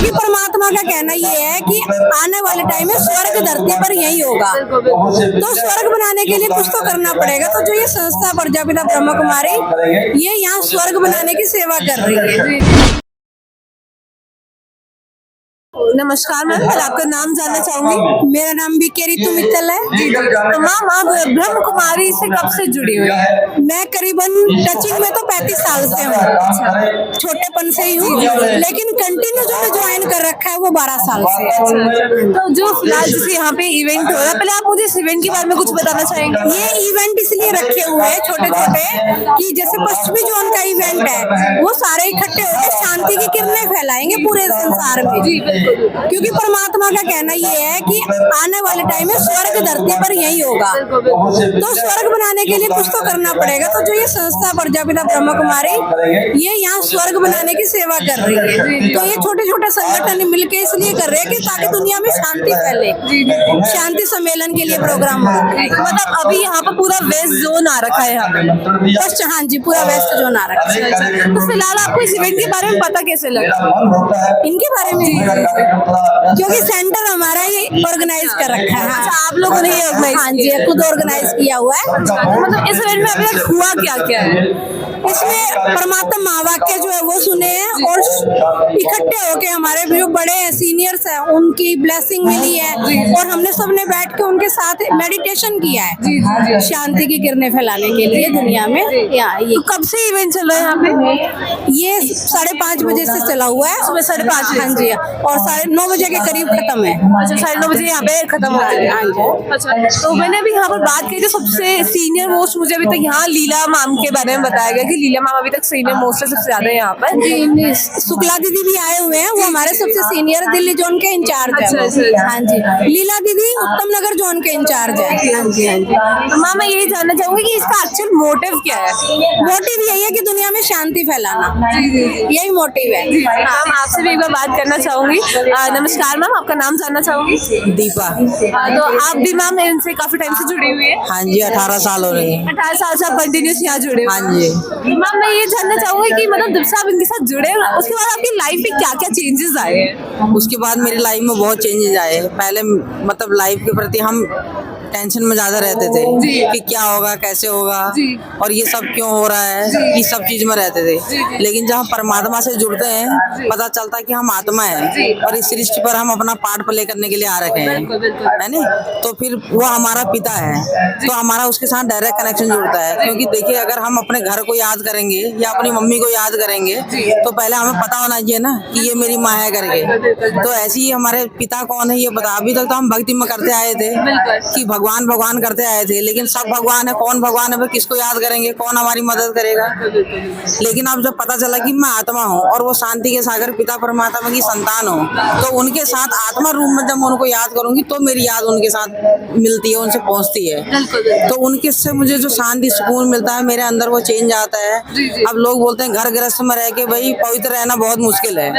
क्योंकि परमात्मा का कहना ये है कि आने वाले टाइम में स्वर्ग धरती पर यही होगा, तो स्वर्ग बनाने के लिए कुछ तो करना पड़ेगा। तो जो ये संस्था प्रजापिता ब्रह्म कुमारी ये यहाँ स्वर्ग बनाने की सेवा कर रही है। नमस्कार मैम, मैं आपका नाम जानना चाहूंगी। मेरा नाम भी ऋतु मित्तल है। तो मैम आप ब्रह्म कुमारी से कब से जुड़ी हुई है? मैं करीबन टचिंग में तो 35 साल से हूँ, छोटेपन से ही हूँ, लेकिन कंटिन्यू जो मैं ज्वाइन कर रखा है वो 12 साल से। तो जो फिलहाल जैसे यहाँ पे इवेंट हो रहा है, पहले आप मुझे इस इवेंट के बारे में कुछ बताना चाहेंगे? ये इवेंट इसलिए रखे हुए हैं छोटे छोटे कि जैसे पश्चिमी जोन का इवेंट है, वो सारे इकट्ठे होकर शांति की किरणें फैलाएंगे पूरे संसार में। क्योंकि परमात्मा का कहना ये है कि आने वाले टाइम में स्वर्ग धरती पर यही होगा, तो स्वर्ग बनाने के लिए कुछ तो करना पड़ेगा। तो जो ये संस्था प्रजापिता ब्रह्म कुमारी ये यहाँ स्वर्ग बनाने की सेवा कर रही है। तो ये छोटे छोटे संगठन मिलके इसलिए कर रहे हैं कि ताकि दुनिया में शांति फैले, शांति सम्मेलन के लिए प्रोग्राम हो। मतलब अभी यहाँ पर पूरा वेस्ट जोन आ रखा है यहाँ पे? बस हाँ जी, पूरा वेस्ट जोन आ रखा है। तो फिलहाल आपको इस इवेंट के बारे में पता कैसे लगा? इनके बारे में क्योंकि सेंटर हमारा ये ऑर्गेनाइज कर रखा है। अच्छा, आप लोगों ने ये ऑर्गेनाइज? हाँ जी, खुद ऑर्गेनाइज किया हुआ है। मतलब इस इवेंट में अभी तक हुआ क्या क्या है? इसमें परमात्मा महावाक्य जो है वो सुने हैं और इकट्ठे होके हमारे जो बड़े सीनियर्स हैं उनकी ब्लेसिंग मिली है और हमने सबने बैठ के उनके साथ मेडिटेशन किया है शांति की किरणें फैलाने के लिए दुनिया में। ये तो कब से इवेंट चल रहा है यहाँ पे? ये 5:30 बजे से चला हुआ है, सुबह 5:30? हाँ जी, और 9:30 बजे के करीब खत्म है। अच्छा, 9:30 बजे यहाँ पे खत्म हो गया। हाँ जी। अच्छा, तो मैंने अभी यहाँ पर बात की, जो सबसे सीनियर मोस्ट मुझे अभी तक यहाँ लीला मैम के बारे में बताया गया कि लीला मैम अभी तक सीनियर मोस्ट है, सबसे ज्यादा यहाँ पर। जी, शुक्ला दीदी भी आए हुए हैं, वो हमारे सबसे सीनियर दिल्ली जोन के इंचार्ज है। अच्छा। हाँ जी, लीला दीदी उत्तम नगर जोन के इंचार्ज है। हाँ जी, हाँ जी। तो मैम मैं यही जानना चाहूंगी कि इसका एक्चुअल मोटिव क्या है? मोटिव यही है कि दुनिया में शांति फैलाना, यही मोटिव है। मैम आपसे भी एक बार बात करना चाहूंगी। नमस्कार मैम, आपका नाम जानना चाहूंगी। दीपा। तो आप भी मैम इनसे काफी टाइम से जुड़ी हुई है? हाँ जी, 18 साल हो रहे हैं। 18 साल से आप कंटिन्यूस यहाँ जुड़े हुए? हाँ जी। मैम मैं ये जानना चाहूंगी कि मतलब जब से आप इनके साथ जुड़े उसके बाद आपकी लाइफ में क्या क्या चेंजेस आए हैं? उसके बाद मेरी लाइफ में बहुत चेंजेस आए। पहले मतलब लाइफ के प्रति हम टेंशन में ज्यादा रहते थे कि क्या होगा, कैसे होगा और ये सब क्यों हो रहा है, ये सब चीज में रहते थे। लेकिन जब हम परमात्मा से जुड़ते हैं पता चलता है कि हम आत्मा है और इस सृष्टि पर हम अपना पार्ट प्ले करने के लिए आ रखे हैं, है ना। तो फिर वो हमारा पिता है, तो हमारा उसके साथ डायरेक्ट कनेक्शन जुड़ता है। क्योंकि देखिए, अगर हम अपने घर को याद करेंगे या अपनी मम्मी को याद करेंगे तो पहले हमें पता होना चाहिए ना कि ये मेरी माँ है करके। तो ऐसे ही हमारे पिता कौन है ये पता। अभी तक तो हम भक्ति में करते आए थे कि भगवान भगवान करते आए थे, लेकिन सब भगवान है, कौन भगवान है, किसको याद करेंगे, कौन हमारी मदद करेगा। लेकिन अब जब पता चला कि मैं आत्मा हूँ और वो शांति के सागर पिता परमात्मा की संतान हूँ, तो उनके साथ आत्मा रूप में जब मैं उनको याद करूंगी तो मेरी याद उनके साथ मिलती है, उनसे पहुंचती है। तो उनके से मुझे जो शांति सुकून मिलता है, मेरे अंदर वो चेंज आता है। अब लोग बोलते हैं घर गृहस्थ में रह के भाई पवित्र रहना बहुत मुश्किल है,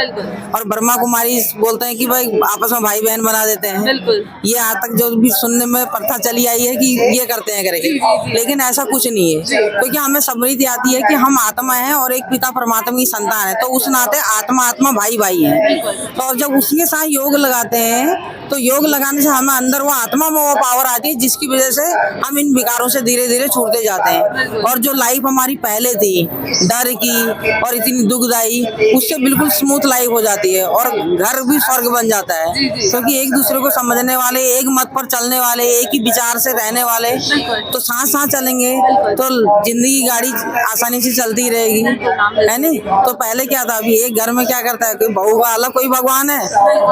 और ब्रह्मा कुमारी बोलते हैं कि भाई आपस में भाई बहन बना देते हैं। ये आज तक जो भी सुनने में प्रथा चली आई है कि ये करते हैं करके, लेकिन ऐसा कुछ नहीं है। क्योंकि हमें समृद्धि आती है कि हम आत्मा हैं और एक पिता परमात्मा की संतान है, तो उस नाते आत्मा आत्मा भाई भाई है। तो और जब उसके साथ योग लगाते हैं तो योग लगाने से हमें अंदर वो आत्मा में वो पावर आती है जिसकी वजह से हम इन विकारों से धीरे धीरे छूटते जाते हैं। और जो लाइफ हमारी पहले थी डर की और इतनी दुखदायी, उससे बिल्कुल स्मूथ लाइफ हो जाती है और घर भी स्वर्ग बन जाता है। क्योंकि एक दूसरे को समझने वाले, एक मत पर चलने वाले, एक ही विचार से रहने वाले, तो साथ साथ चलेंगे तो जिंदगी गाड़ी आसानी से चलती रहेगी, है नहीं। तो पहले क्या था, अभी एक घर में क्या करता है, कोई बहू का अलग कोई भगवान है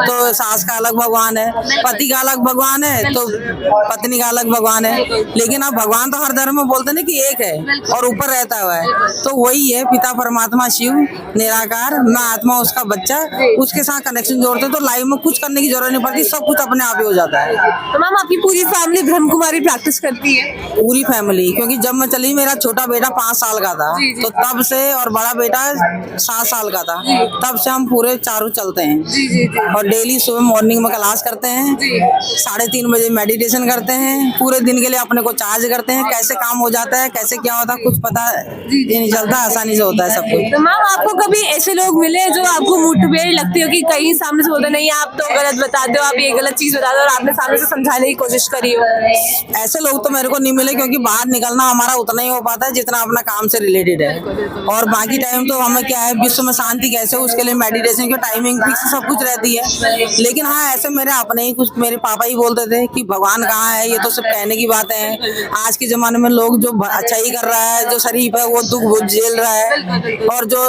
तो सास का अलग भगवान है, पति का अलग भगवान है तो पत्नी का अलग भगवान है। लेकिन अब भगवान तो हर धर्म में बोलते हैं कि एक है और ऊपर रहता हुआ है, तो वही है पिता परमात्मा शिव निराकार, मैं आत्मा उसका बच्चा, उसके साथ कनेक्शन जोड़ते तो लाइफ में कुछ करने की जरूरत नहीं पड़ती, सब कुछ अपने आप ही हो जाता है। तो मैम आपकी पूरी family family Brahma Kumari practice करती है? पूरी फैमिली, क्योंकि जब मैं चली मेरा छोटा बेटा 5 साल का था, तो तब से, और बड़ा बेटा 7 साल का था, तब से हम पूरे चारों चलते हैं। और डेली सुबह मॉर्निंग में क्लास करते हैं, 3:30 बजे मेडिटेशन करते हैं, पूरे दिन के लिए अपने को चार्ज करते हैं। कैसे काम हो जाता है, कैसे क्या होता है, कुछ पता ही नहीं चलता, आसानी से होता है सब कुछ। तो मैम आपको कभी ऐसे लोग मिले जो आपको मोटिवेट लगती हो कि कहीं सामने से बोलते नहीं आप तो गलत बताते हो, आप ये गलत चीज बताते हो, और आपने सामने से समझाने की कोशिश करी हो? ऐसे लोग तो मेरे को नहीं मिले, क्योंकि बाहर निकलना हमारा उतना ही हो पाता है जितना अपना काम से रिलेटेड है। और बाकी टाइम तो हमें क्या है, विश्व में शांति कैसे हो उसके लिए मेडिटेशन की टाइमिंग फिक्स सब कुछ रहती है। लेकिन हाँ, ऐसे मेरे अपने ही कुछ मेरे पापा ही बोलते थे कि भगवान कहाँ है, ये तो सब कहने की बातें हैं। आज के जमाने में लोग जो अच्छा ही कर रहा है, जो शरीफ है, वो दुख झेल रहा है, और जो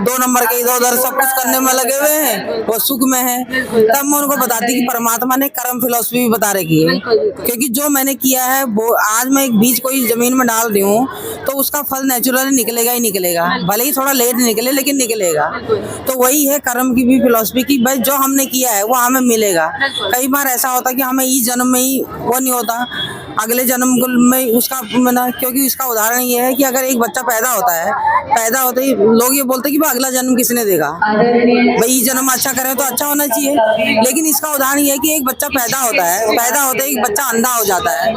2 नंबर के इधर उधर सब कुछ करने में लगे हुए हैं वो सुख में है। तब मैं उनको बताती कि परमात्मा ने कर्म फिलॉसफी भी बता रखी है, क्योंकि जो मैंने किया है वो आज मैं एक बीज कोई जमीन में डाल रही हूँ तो उसका फल नेचुरली निकलेगा ही निकलेगा, भले ही थोड़ा लेट निकले लेकिन निकलेगा। तो वही है कर्म की भी फिलॉसफी की, भाई जो हमने किया है वो हमें मिलेगा। कई बार ऐसा होता है कि हमें इस जन्म में ही वो नहीं होता, अगले जन्म में उसका मना, क्योंकि इसका उदाहरण ये है कि अगर एक बच्चा पैदा होता है, पैदा होते ही लोग ये बोलते हैं कि भाई अगला जन्म किसने देगा, भाई इस जन्म अच्छा करे तो अच्छा होना चाहिए। लेकिन इसका उदाहरण ये है कि एक बच्चा पैदा होता है, पैदा होते ही एक बच्चा अंधा हो जाता है,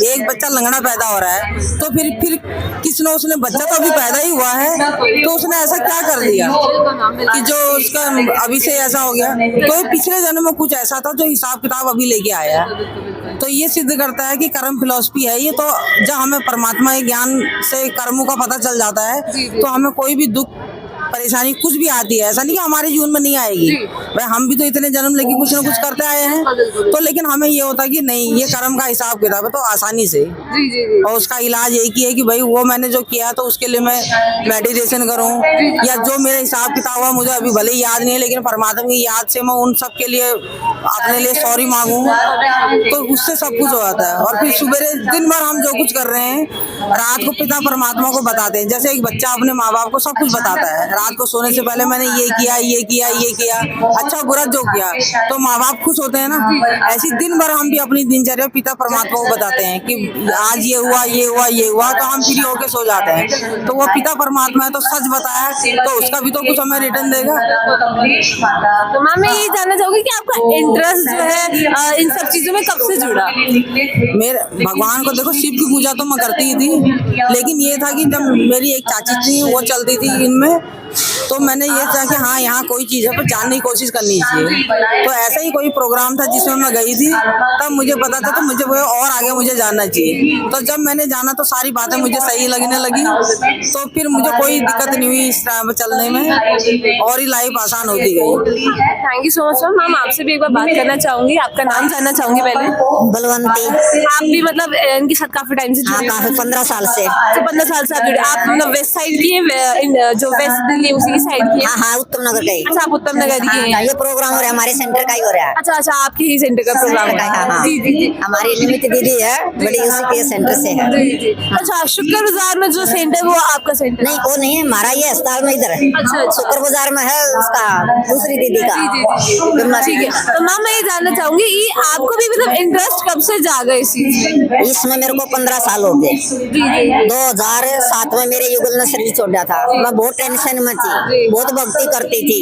एक बच्चा लंगड़ा पैदा हो रहा है, तो फिर किसने, उसने बच्चा तो अभी पैदा ही हुआ है, तो उसने ऐसा क्या कर दिया कि जो उसका अभी से ऐसा हो गया। तो पिछले जन्म में कुछ ऐसा था जो हिसाब किताब अभी लेके आया है। तो ये सिद्ध करता है कि कर्म फिलॉसफी है ये। तो जब हमें परमात्मा के ज्ञान से कर्मों का पता चल जाता है तो हमें कोई भी दुख परेशानी कुछ भी आती है, ऐसा नहीं कि हमारे जीवन में नहीं आएगी, भाई हम भी तो इतने जन्म लेके कुछ ना कुछ करते आए हैं। तो लेकिन हमें ये होता है कि नहीं, ये कर्म का हिसाब किताब है, तो आसानी से, और उसका इलाज एक ही है कि भाई वो मैंने जो किया तो उसके लिए मैं मेडिटेशन करूं, या जो मेरा हिसाब किताब हुआ मुझे अभी भले ही याद नहीं है, लेकिन परमात्मा की याद से मैं उन सब के लिए अपने लिए सॉरी मांगू, तो उससे सब कुछ हो जाता है। और फिर सुबह दिन भर हम जो कुछ कर रहे हैं, रात को पिता परमात्मा को बताते हैं। जैसे एक बच्चा अपने माँ बाप को सब कुछ बताता है, रात को सोने से पहले मैंने ये किया, ये किया, ये किया, अच्छा बुरा जो किया, तो माँ बाप खुश होते हैं ना। ऐसी दिन भर हम भी अपनी दिनचर्या पिता परमात्मा को बताते हैं कि आज ये हुआ, ये हुआ, ये हुआ, तो हम फ्री होके सो जाते हैं। तो वो पिता परमात्मा है, तो सच बताया तो उसका भी तो कुछ हमें रिटर्न देगा। तो मैम मैं ये जानना चाहूंगी कि आपका इंटरेस्ट जो है इन सब चीजों में कब से जुड़ा? मेरे भगवान को देखो, शिव की पूजा तो मैं करती ही थी, लेकिन ये था कि जब मेरी एक चाची थी वो चलती थी इनमें, तो मैंने ये चाहा कि हाँ यहाँ कोई चीज़ है पर जानने की कोशिश करनी चाहिए। तो ऐसा ही कोई प्रोग्राम था जिसमें मैं गई थी, तब मुझे पता था, तो मुझे वो और आगे मुझे जानना चाहिए। तो जब मैंने जाना तो सारी बातें मुझे सही लगने लगी, तो फिर मुझे कोई दिक्कत नहीं हुई इस तरह चलने में, और ही लाइफ आसान होती गई। Thank you so much ma'am. Ma'am आपसे भी एक बार बात करना चाहूंगी, आपका नाम जानना चाहूंगी पहले। बलवंती। आप भी मतलब इनके साथ काफी टाइम से जुड़े? काफी 15 साल से। तो 15 साल से आप जुड़े। आप मतलब वेस्ट साइड की है, जो वेस्ट दिल्ली उसी की साइड की है? हाँ, उत्तम नगर का ही। अच्छा, आप उत्तम नगर की हैं। ये प्रोग्राम हो रहा है हमारे सेंटर का ही हो रहा है। अच्छा अच्छा, आपके ही सेंटर का प्रोग्राम है। हाँ, जी जी जी। हमारी निमित दीदी है, बड़ी उसी के सेंटर से है। जी जी। अच्छा, शुक्र बाजार में जो सेंटर वो आपका सेंटर? नहीं, वो नहीं है हमारा, ये अस्पताल में इधर है। अच्छा अच्छा। शुक्र बाजार में है उसका दूसरी दीदी का। ठीक है। तो मैम मैं ये जानना चाहूंगी कि आपको भी मतलब इंटरेस्ट कब से जागा इस चीज में? इसमें मेरे को 15 साल हो गए। 2007 में मेरे युगल ने शरीर छोड़ा था। मैं बहुत टेंशन में थी, बहुत भक्ति करती थी,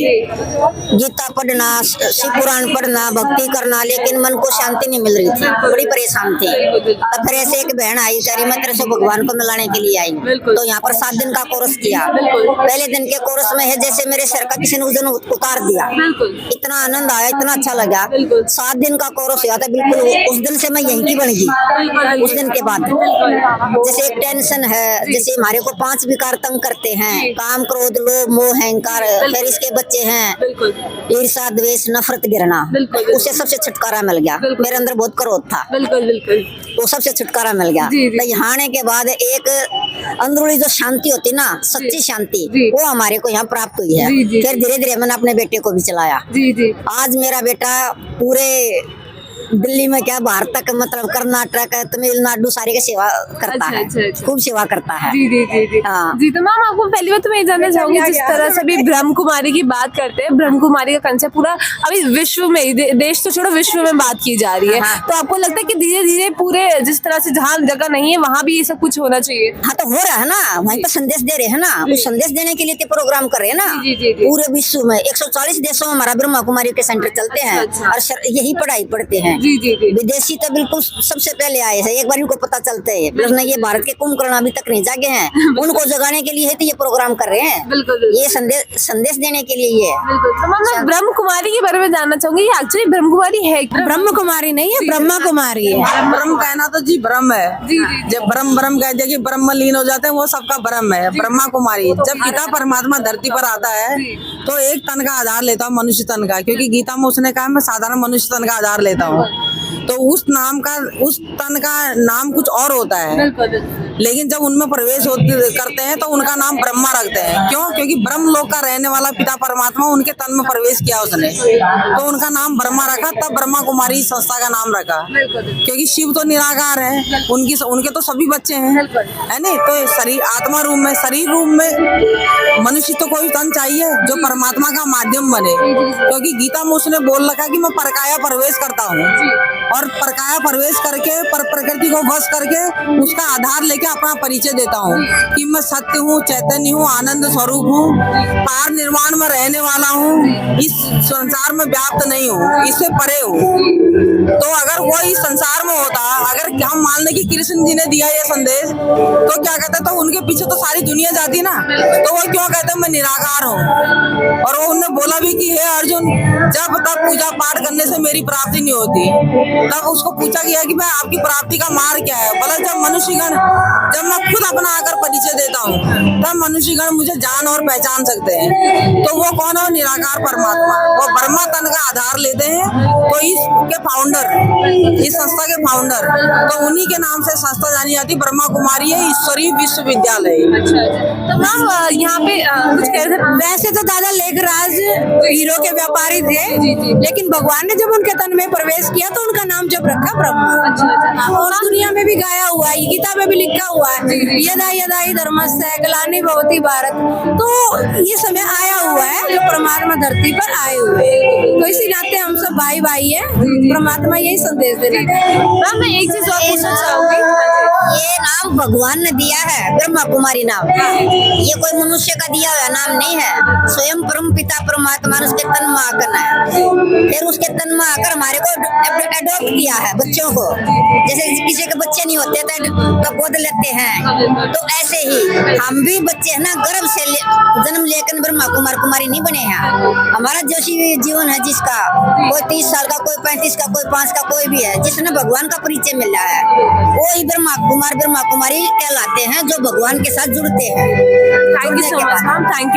गीता पढ़ना, शिव पुराण पढ़ना, भक्ति करना, लेकिन मन को शांति नहीं मिल रही थी, बड़ी परेशान थी। तब फिर ऐसे एक बहन आई, कह रही मैं तेरे से भगवान को मिलाने के लिए आई। तो यहाँ पर 7 दिन का कोर्स किया। पहले दिन के कोर्स में है जैसे मेरे सर का किसी ने वजन उतार दिया, इतना आनंद आया, इतना अच्छा लगा। 7 दिन का कोर्स हुआ था, बिल्कुल उस दिन से मैं यहीं की बन गई। उस दिन के बाद जैसे एक टेंशन है, जैसे हमारे को 5 विकार तंग करते हैं, काम, क्रोध, लोभ, मोह, अहंकार, फिर इसके बच्चे हैं ईर्ष्या, द्वेष, नफरत, गिरना, उससे सबसे छुटकारा मिल गया। मेरे अंदर बहुत क्रोध था, वो सबसे छुटकारा मिल गया। तो यहाँ आने के बाद एक अंदरूनी जो शांति होती ना, सच्ची शांति, वो हमारे को यहाँ प्राप्त हुई है। फिर धीरे धीरे मैंने अपने बेटे को भी चलाया। आज मेरा बेटा पूरे दिल्ली में क्या बाहर तक मतलब कर्नाटक तमिलनाडु सारे का सेवा करता अच्छा, है, अच्छा, अच्छा। खूब सेवा करता है। जी जी जी जी हाँ। जी। तो मैम आपको पहली बात तो मैं ये जानना चाहूंगी, जिस तरह से अभी ब्रह्म कुमारी की बात करते हैं, ब्रह्म कुमारी का कंसेप्ट पूरा अभी विश्व में देश तो छोड़ो विश्व में बात की जा रही है, हाँ। तो आपको लगता है कि धीरे धीरे पूरे जिस तरह से जहाँ जगह नहीं है वहाँ भी ये सब कुछ होना चाहिए? हाँ तो हो रहा है ना, वहीं पर संदेश दे रहे हैं ना, उस संदेश देने के लिए तो प्रोग्राम कर रहे हैं ना। जी, जी, जी। पूरे विश्व में 140 देशों में हमारा ब्रह्मा कुमारी के सेंटर चलते हैं अच्छा। और यही पढ़ाई पढ़ते हैं। जी जी जी। विदेशी तो बिल्कुल सबसे पहले आए हैं, एक बार इनको पता चलता है, प्लस ना ये भारत के कुंभकर्ण अभी तक नहीं जागे हैं, उनको जगाने के लिए है तो ये प्रोग्राम कर रहे हैं। बिल्कुल बिल्कुल। ये संदेश देने के लिए ये है। बिल्कुल। तो मैम मैं ब्रह्म कुमारी के बारे में जानना चाहूंगी, ये एक्चुअली ब्रह्म कुमारी है क्या? ब्रह्म कुमारी नहीं है, ब्रह्मा कुमारी है। ब्रह्म कहना तो जी ब्रह्म है। जी, जी। जब ब्रह्म ब्रह्म कहते हैं कि ब्रह्म लीन हो जाते हैं, वो सबका ब्रह्म है। ब्रह्मा कुमारी जब पिता परमात्मा धरती पर आता है तो एक तन का आधार लेता हूँ, मनुष्य तन का, क्योंकि गीता में उसने कहा मैं साधारण मनुष्य तन का आधार लेता हूँ। तो उस तन का नाम कुछ और होता है, बिल्कुल बिल्कुल। लेकिन जब उनमें प्रवेश करते हैं तो उनका नाम ब्रह्मा रखते हैं। क्यों? क्योंकि ब्रह्म लोक का रहने वाला पिता परमात्मा उनके तन में प्रवेश किया उसने, तो उनका नाम ब्रह्मा रखा, तब ब्रह्मा कुमारी संस्था का नाम रखा। क्योंकि शिव तो निराकार है, उनके तो सभी बच्चे हैं, है नहीं? तो शरीर आत्मा रूप में, शरीर रूप में मनुष्य तो कोई तन चाहिए जो परमात्मा का माध्यम बने। क्योंकि गीता में उसने बोल रखा कि मैं परकाया प्रवेश करता हूँ, और परकाया प्रवेश करके पर प्रकृति को वश करके उसका आधार लेके अपना परिचय देता हूँ कि मैं सत्य हूँ, चैतन्य हूँ, आनंद स्वरूप हूँ, पार निर्वाण में रहने वाला हूँ, इस संसार में व्याप्त नहीं हूँ, इससे परे हूँ। तो अगर वो इस संसार में होता, अगर हम मान लें कि कृष्ण जी ने दिया ये संदेश, तो क्या कहते, तो उनके पीछे तो सारी दुनिया जाती ना, तो वो क्यों कहते मैं निराकार हूँ। और वो उन्होंने बोला भी कि हे अर्जुन, जब तक पूजा पाठ करने से मेरी प्राप्ति नहीं होती, तब उसको पूछा गया कि भाई आपकी प्राप्ति का मार्ग क्या है। बोला जब मैं खुद अपना आकर परिचय देता हूँ, तब मनुष्यगण मुझे जान और पहचान सकते हैं। तो वो कौन है? निराकार परमात्मा। वो ब्रह्मा तन का आधार लेते हैं। तो इसके फाउंडर, इस संस्था के फाउंडर, तो उन्हीं के नाम से संस्था जानी जाती ब्रह्मा कुमारी है ईश्वरीय विश्वविद्यालय। तो मैम यहाँ पे कुछ कह रहे थे? वैसे तो दादा लेखराज हीरो के व्यापारी थे, लेकिन भगवान ने जब उनके तन में प्रवेश किया तो उनका नाम जब रखा ब्रह्मा। और दुनिया में भी गाया हुआ है, गीता में भी लिखा हुआ है, यदा यदा ही धर्मस्य ग्लानि भवति भारत। तो ये समय आया हुआ है जो परमात्मा धरती पर आए हुए हैं, तो इसी नाते हम सब भाई भाई है। परमात्मा यही संदेश देना चाहते हैं। मैम मैं एक चीज और पूछना चाहूंगी, ये नाम भगवान ने दिया है, ब्रह्मा कुमारी नाम। ये कोई मनुष्य का दिया हुआ नाम नहीं है, स्वयं परम पिता परमात्मा ने उसके तन में आकर है, फिर उसके तन में आकर हमारे को अडॉप्ट किया है बच्चों को। जैसे किसी के बच्चे नहीं होते तो गोद लेते हैं, तो ऐसे ही हम भी बच्चे है ना, गर्भ से जन्म लेकर ब्रह्मा कुमारी नहीं बने हैं। हमारा जो जीवन है, जिसका कोई 30 साल का, कोई 35 का, कोई 5 का, कोई भी है, जिसने भगवान का परिचय मिला है, वो ही ब्रह्मा कुमारी कहलाते हैं, जो भगवान के साथ जुड़ते हैं। Thank you so much ma'am, thank you.